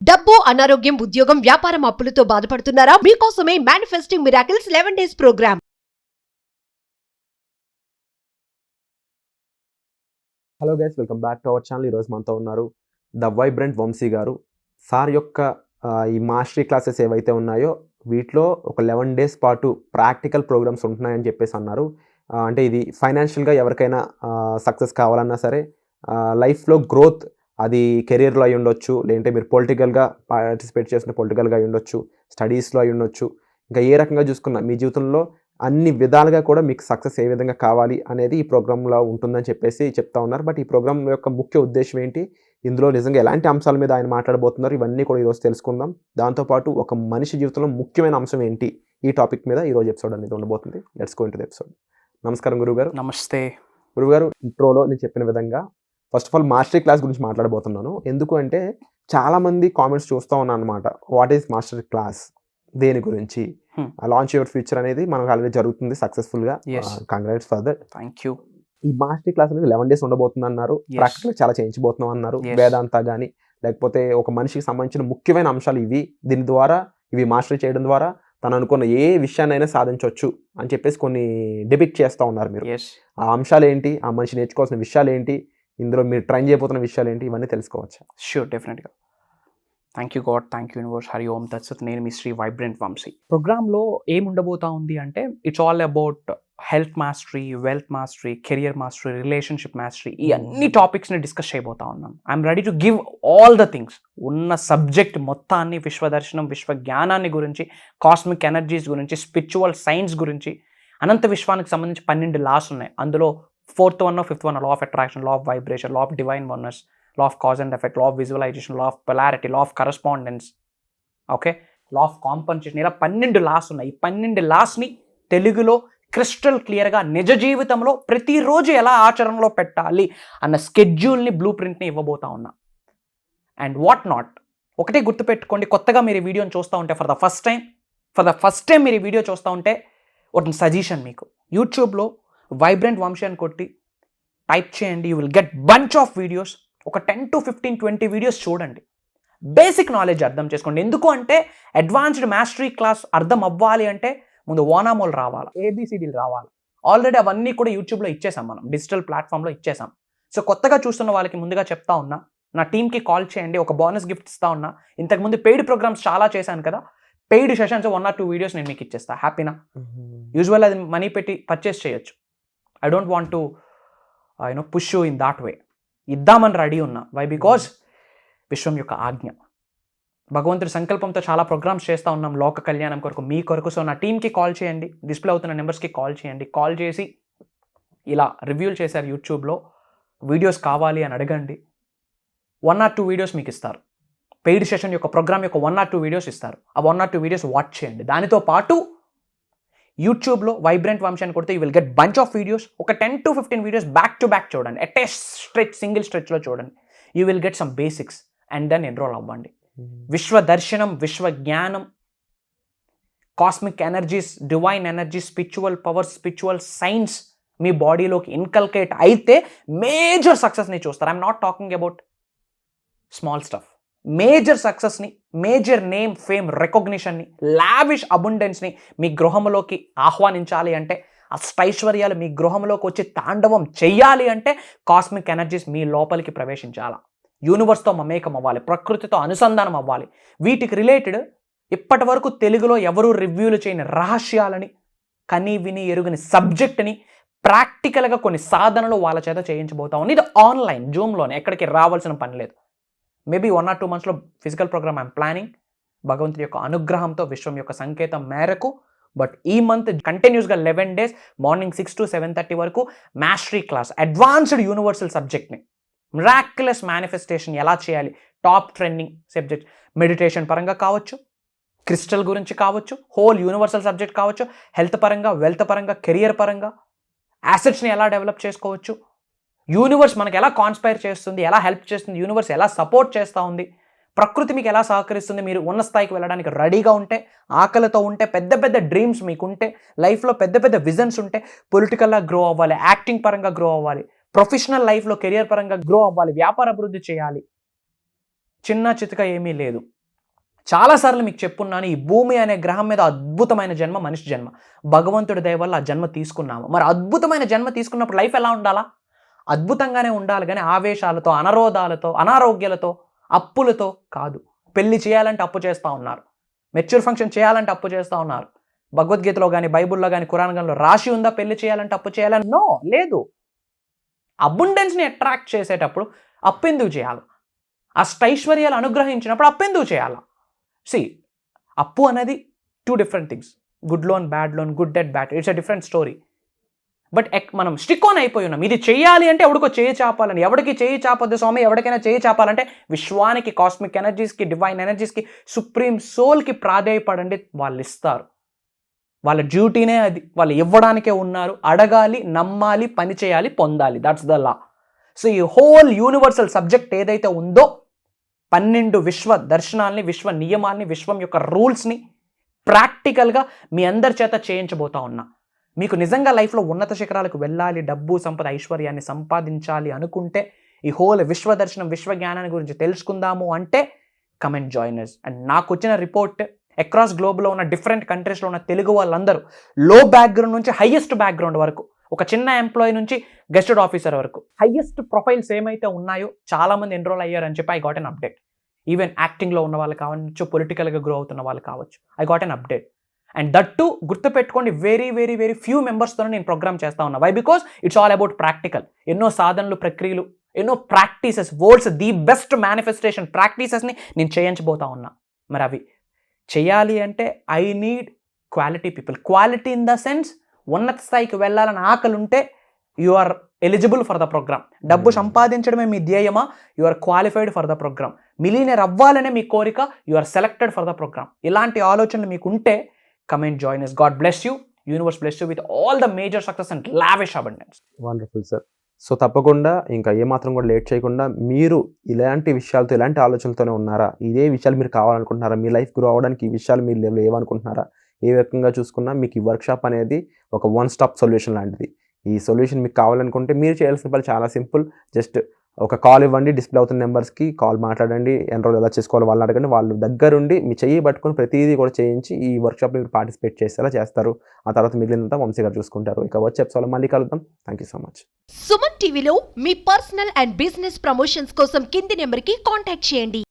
డబ్బు, అనారోగ్యం, ఉద్యోగం, వ్యాపారం అప్పులతో బాధపడుతున్నారా? మీకోసమే manifesting miracles 11 days programme. Hello guys, welcome back to our channel. ఈరోజు మనతో ఉన్నారు ద వైబ్రెంట్ వంశీ గారు. సార్ యొక్క ఈ మాస్టరీ క్లాసెస్ ఏవైతే ఉన్నాయో వీటిలో ఒక 11 days పాటు ప్రాక్టికల్ ప్రోగ్రామ్స్ ఉంటున్నాయని చెప్పేసి అన్నారు. అంటే ఇది ఫైనాన్షియల్గా ఎవరికైనా సక్సెస్ కావాలన్నా సరే, లైఫ్లో గ్రోత్, అది కెరియర్లో అయి ఉండొచ్చు, లేదంటే మీరు పొలిటికల్గా పార్టిసిపేట్ చేసిన పొలిటికల్గా అయి ఉండొచ్చు, స్టడీస్లో అయి ఉండొచ్చు, ఇంకా ఏ రకంగా చూసుకున్నా మీ జీవితంలో అన్ని విధాలుగా కూడా మీకు సక్సెస్ ఏ విధంగా కావాలి అనేది ఈ ప్రోగ్రాంలో ఉంటుందని చెప్పేసి చెప్తా ఉన్నారు. బట్ ఈ ప్రోగ్రామ్ యొక్క ముఖ్య ఉద్దేశం ఏంటి, ఇందులో నిజంగా ఎలాంటి అంశాల మీద ఆయన మాట్లాడబోతున్నారు, ఇవన్నీ కూడా ఈరోజు తెలుసుకుందాం. దాంతోపాటు ఒక మనిషి జీవితంలో ముఖ్యమైన అంశం ఏంటి, ఈ టాపిక్ మీద ఈరోజు ఎపిసోడ్ అనేది ఉండబోతుంది. Let's go into the episode. నమస్కారం గురువుగారు. నమస్తే గురువుగారు. ఇంట్రోలో నేను చెప్పిన విధంగా first of all mastery class గురించి మాట్లాడబోతున్నాను. ఎందుకు అంటే చాలామంది కామెంట్స్ చూస్తూ ఉన్నాను అనమాట, వాట్ ఈస్ మాస్టరీ క్లాస్, దేని గురించి, లాంచ్ యువర్ ఫ్యూచర్ అనేది మనకు ఆల్రెడీ జరుగుతుంది సక్సెస్ఫుల్గా. Congrats for that. Thank you. ఈ మాస్టరీ క్లాస్ అనేది 11 days ఉండబోతుంది అన్నారు. ప్రాక్టికల్ చాలా చేయించబోతున్నాం అన్నారు. వేదాంత కానీ లేకపోతే ఒక మనిషికి సంబంధించిన ముఖ్యమైన అంశాలు ఇవి, దీని ద్వారా ఇవి మాస్టరీ చేయడం ద్వారా తను అనుకున్న ఏ విషయాన్నైనా సాధించవచ్చు అని చెప్పేసి కొన్ని డిబిట్ చేస్తూ ఉన్నారు మీరు. ఆ అంశాలు ఏంటి, ఆ మనిషి నేర్చుకోవాల్సిన విషయాలు ఏంటి, ఇందులో మీరు ట్రైన్ చేయబోతున్న విషయాలు ఏంటి, ఇవన్నీ తెలుసుకోవచ్చు. Sure, definitely. Thank you God, thank you universe, Hari ఓం తత్సత్. నేను మీ శ్రీ వైబ్రెంట్ వంశీ. ప్రోగ్రాంలో ఏం ఉండబోతా ఉంది అంటే, it's all about health mastery, wealth mastery, career mastery, relationship mastery, ఈ అన్ని టాపిక్స్ని డిస్కస్ చేయబోతా ఉన్నాం. I'm ready to give all the things. ఉన్న సబ్జెక్ట్ మొత్తాన్ని, విశ్వదర్శనం, విశ్వ జ్ఞానాన్ని గురించి, కాస్మిక్ ఎనర్జీస్ గురించి, స్పిరిచువల్ సైన్స్ గురించి, అనంత విశ్వానికి సంబంధించి 12 లాస్ ఉన్నాయి. అందులో 4th one, 5th one, law of attraction, law of vibration, law of divine oneness, law of cause and effect, law of visualization, law of polarity, law of correspondence, okay, law of compensation. ఇలా 12 loss ఉన్నాయి. ఈ 12 లాస్ని తెలుగులో crystal క్లియర్గా నిజ జీవితంలో ప్రతిరోజు ఎలా ఆచరణలో పెట్టాలి అన్న స్కెడ్యూల్ని, బ్లూ ప్రింట్ని ఇవ్వబోతా ఉన్నా. అండ్ వాట్ నాట్, ఒకటే గుర్తుపెట్టుకోండి, కొత్తగా మీరు ఈ వీడియోని చూస్తూ ఉంటే, ఫర్ ద ఫస్ట్ టైం మీరు ఈ వీడియో చూస్తూ ఉంటే ఒక సజెషన్ మీకు, యూట్యూబ్లో వైబ్రెంట్ వంశీ అని కొట్టి టైప్ చేయండి. You will get bunch of videos. ఒక 10 to 15, 20 వీడియోస్ చూడండి. బేసిక్ నాలెడ్జ్ అర్థం చేసుకోండి. ఎందుకు అంటే అడ్వాన్స్డ్ మాస్టరీ క్లాస్ అర్థం అవ్వాలి అంటే ముందు ఓనామోల్ రావాలి, ఏబిసిడీలు రావాలి. ఆల్రెడీ అవన్నీ కూడా యూట్యూబ్లో ఇచ్చేసాం, మనం డిజిటల్ ప్లాట్ఫామ్లో ఇచ్చేసాం. సో కొత్తగా చూస్తున్న వాళ్ళకి ముందుగా చెప్తా ఉన్నా, నా టీమ్కి కాల్ చేయండి, ఒక బోనస్ గిఫ్ట్ ఇస్తా ఉన్నా. ఇంతకుముందు పెయిడ్ ప్రోగ్రామ్స్ చాలా చేశాను కదా, పెయిడ్ సెషన్స్ 1 or 2 వీడియోస్ నేను మీకు ఇచ్చేస్తా. హ్యాపీనా? యూజువల్ అది మనీ పెట్టి పర్చేస్ చేయొచ్చు. I don't want to push you in that way. ఇద్దామని రెడీ ఉన్నా. వై? బికాజ్ విశ్వం యొక్క ఆజ్ఞ, భగవంతుడి సంకల్పంతో చాలా ప్రోగ్రామ్స్ చేస్తూ ఉన్నాం లోక కళ్యాణం కొరకు, మీ కొరకు. సో నా టీమ్కి కాల్ చేయండి, డిస్ప్లే అవుతున్న నెంబర్స్కి కాల్ చేయండి. కాల్ చేసి ఇలా రివ్యూలు చేశారు యూట్యూబ్లో, వీడియోస్ కావాలి అని అడగండి. 1 or 2 వీడియోస్ మీకు ఇస్తారు. పెయిడ్ సెషన్ యొక్క ప్రోగ్రామ్ యొక్క 1 or 2 వీడియోస్ ఇస్తారు. ఆ 1 or 2 వీడియోస్ వాచ్ చేయండి. దానితో పాటు యూట్యూబ్లో వైబ్రెంట్ వంశీ అని కొడితే you will get bunch of videos. ఒక 10 to 15 videos back to back చూడండి. ఎట్ ఏ స్ట్రెచ్, సింగిల్ స్ట్రెచ్లో చూడండి. You will get some basics and then enrol అవ్వండి. విశ్వ దర్శనం, విశ్వ జ్ఞానం, cosmic energies, divine energy, spiritual powers, spiritual science మీ బాడీలోకి ఇన్కల్కేట్ అయితే మేజర్ సక్సెస్ని చూస్తారు. I'm not talking about small stuff. Major సక్సెస్ని, మేజర్ నేమ్, ఫేమ్, రికగ్నిషన్ని, లావిష్ అబుండెన్స్ని మీ గృహంలోకి ఆహ్వానించాలి అంటే, అష్టైశ్వర్యాలు మీ గృహంలోకి వచ్చి తాండవం చెయ్యాలి అంటే కాస్మిక్ ఎనర్జీస్ మీ లోపలికి ప్రవేశించాలా, యూనివర్స్తో మమేకం అవ్వాలి, ప్రకృతితో అనుసంధానం అవ్వాలి. వీటికి రిలేటెడ్ ఇప్పటి వరకు తెలుగులో ఎవరూ రివ్యూలు చేయని రహస్యాలని, కని విని ఎరుగని సబ్జెక్ట్ని ప్రాక్టికల్గా కొన్ని సాధనలు వాళ్ళ చేత చేయించబోతా ఉంది. ఇది ఆన్లైన్, జూమ్లోనే, ఎక్కడికి రావాల్సిన పని లేదు. మేబీ 1 or 2 monthsలో ఫిజికల్ ప్రోగ్రామ్ ఐఎమ్ ప్లానింగ్, భగవంతుడి యొక్క అనుగ్రహంతో, విశ్వం యొక్క సంకేతం మేరకు. బట్ ఈ మంత్ కంటిన్యూస్గా 11 days మార్నింగ్ 6 to 7:30 వరకు మాస్టరీ క్లాస్, అడ్వాన్స్డ్ యూనివర్సల్ సబ్జెక్ట్ని, మిరాక్యులస్ మేనిఫెస్టేషన్ ఎలా చేయాలి, టాప్ ట్రెండింగ్ సబ్జెక్ట్, మెడిటేషన్ పరంగా కావచ్చు, క్రిస్టల్ గురించి కావచ్చు, హోల్ యూనివర్సల్ సబ్జెక్ట్ కావచ్చు, హెల్త్ పరంగా, వెల్త్ పరంగా, కెరియర్ పరంగా, యాసెట్స్ని ఎలా డెవలప్ చేసుకోవచ్చు, యూనివర్స్ మనకు ఎలా కాన్స్పైర్ చేస్తుంది, ఎలా హెల్ప్ చేస్తుంది, యూనివర్స్ ఎలా సపోర్ట్ చేస్తూ ఉంది, ప్రకృతి మీకు ఎలా సహకరిస్తుంది, మీరు ఉన్న స్థాయికి వెళ్ళడానికి రెడీగా ఉంటే, ఆకలితో ఉంటే, పెద్ద పెద్ద డ్రీమ్స్ మీకుంటే, లైఫ్లో పెద్ద పెద్ద విజన్స్ ఉంటే, పొలిటికల్గా గ్రో అవ్వాలి, యాక్టింగ్ పరంగా గ్రో అవ్వాలి, ప్రొఫెషనల్ లైఫ్లో కెరియర్ పరంగా గ్రో అవ్వాలి, వ్యాపార అభివృద్ధి చేయాలి, చిన్న చితక ఏమీ లేదు. చాలాసార్లు మీకు చెప్పున్నాను, ఈ భూమి అనే గ్రహం మీద అద్భుతమైన జన్మ మనిషి జన్మ. భగవంతుడి దయ వల్ల ఆ జన్మ తీసుకున్నాము. మరి అద్భుతమైన జన్మ తీసుకున్నప్పుడు లైఫ్ ఎలా ఉండాలా? అద్భుతంగానే ఉండాలి, కానీ ఆవేశాలతో, అనరోధాలతో, అనారోగ్యాలతో, అప్పులతో కాదు. పెళ్లి చేయాలంటే అప్పు చేస్తూ ఉన్నారు, మెచ్యూర్ ఫంక్షన్ చేయాలంటే అప్పు చేస్తూ ఉన్నారు. భగవద్గీతలో కానీ, బైబుల్లో కానీ, ఖురాన్లో రాసి ఉందా పెళ్లి చేయాలంటే అప్పు చేయాలని? నో, లేదు. అబుండెన్స్ని అట్రాక్ట్ చేసేటప్పుడు అప్పు ఎందుకు చేయాలి? అష్టైశ్వర్యాలు అనుగ్రహించినప్పుడు అప్పు ఎందుకు చేయాలా? సి, అప్పు అనేది 2 different things. Good loan, bad loan, good debt, bad, it's a different story. But మనం స్టిక్ ఆన్ అయిపోయి ఉన్నాం. ఇది చేయాలి అంటే ఎవడికో చేయి చాపాలని. ఎవరికి చేయి చాపొద్దు స్వామి, ఎవరికైనా చేయి చాపాలంటే విశ్వానికి, కాస్మిక్ ఎనర్జీస్కి, డివైన్ ఎనర్జీస్కి, సుప్రీం సోల్కి ప్రాధేయపడండి, వాళ్ళు ఇస్తారు. వాళ్ళ డ్యూటీనే అది, వాళ్ళు ఇవ్వడానికే ఉన్నారు. అడగాలి, నమ్మాలి, పని చేయాలి, పొందాలి. That's the law. సో ఈ హోల్ యూనివర్సల్ సబ్జెక్ట్ ఏదైతే ఉందో, 12 విశ్వ దర్శనాల్ని, విశ్వ నియమాల్ని, విశ్వం యొక్క రూల్స్ని ప్రాక్టికల్గా మీ అందరి చేత చేయించబోతా ఉన్నా. మీకు నిజంగా లైఫ్లో ఉన్నత శిఖరాలకు వెళ్ళాలి, డబ్బు, సంపద, ఐశ్వర్యాన్ని సంపాదించాలి అనుకుంటే, ఈ హోల్ విశ్వ దర్శనం, విశ్వ జ్ఞానాన్ని గురించి తెలుసుకుందాము అంటే come and join us. And నాకు వచ్చిన రిపోర్ట్, అక్రాస్ గ్లోబ్లో ఉన్న డిఫరెంట్ కంట్రీస్లో ఉన్న తెలుగు వాళ్ళందరూ లో బ్యాక్గ్రౌండ్ నుంచి హైయెస్ట్ బ్యాక్గ్రౌండ్ వరకు, ఒక చిన్న ఎంప్లాయీ నుంచి గెస్టెడ్ ఆఫీసర్ వరకు, హైయెస్ట్ ప్రొఫైల్స్ ఏమైతే ఉన్నాయో చాలామంది ఎన్రోల్ అయ్యారని చెప్పి I got an update. Even యాక్టింగ్లో ఉన్న వాళ్ళు కావచ్చు, పొలిటికల్గా గ్రో అవుతున్న వాళ్ళు కావచ్చు, I got an update. And that too గుర్తుపెట్టుకోండి, వెరీ వెరీ వెరీ ఫ్యూ మెంబర్స్తోనే నేను ప్రోగ్రామ్ చేస్తా ఉన్నా. Why? Because it's all about practical. ఎన్నో సాధనలు, ప్రక్రియలు, ఎన్నో practices, world's the best manifestation ప్రాక్టీసెస్ని నేను చేయించబోతా ఉన్నా. మరి అవి చేయాలి అంటే I need quality people. Quality in the sense, ఉన్నత స్థాయికి వెళ్ళాలని ఆకలి ఉంటే you are eligible for the programme. డబ్బు సంపాదించడమే మీ ధ్యేయమా? You are qualified for the programme. Millionaire అవ్వాలనే మీ కోరిక? You are selected for the programme. ఇలాంటి ఆలోచనలు మీకు ఉంటే come and join us. God bless you. Universe bless you with all the major success and lavish abundance. Wonderful sir. So తప్పకుండా ఇంకా ఏమాత్రం కూడా లేట్ చేయకుండా, మీరు ఇలాంటి విషయాలతో, ఇలాంటి ఆలోచనలతోనే ఉన్నారా? ఇదే విషయాలు మీరు కావాలనుకుంటున్నారా? మీ లైఫ్ గ్రో అవ్వడానికి ఈ విషయాలు మీరు లెవెల్ ఏమనుకుంటున్నారా? ఏ రకంగా చూసుకున్నా మీకు ఈ వర్క్షాప్ అనేది ఒక 1 స్టాప్ సొల్యూషన్ లాంటిది. ఈ సొల్యూషన్ మీకు కావాలనుకుంటే మీరు చేయాల్సిన పని చాలా సింపుల్. జస్ట్ ఒక కాల్ ఇవ్వండి, డిస్ప్లే అవుతున్న నెంబర్స్కి కాల్ మాట్లాడండి, ఎన్రోల్ ఎలా చేసుకోవాలి వాళ్ళని అడగండి. వాళ్ళు దగ్గరుండి మీ చెయ్యి పట్టుకొని ప్రతిదీ కూడా చేయించి ఈ వర్క్షాప్లో మీరు పార్టిసిపేట్ చేసేలా చేస్తారు. ఆ తర్వాత మిగిలినంతా వంశీ గారు చూసుకుంటారు. ఇక వచ్చే ఎపిసోడ్లో మళ్ళీ కలుద్దాం. Thank you so much. Suman టీవీలో మీ పర్సనల్ అండ్ బిజినెస్ ప్రమోషన్స్ కోసం కింది నెంబర్కి కాంటాక్ట్ చేయండి.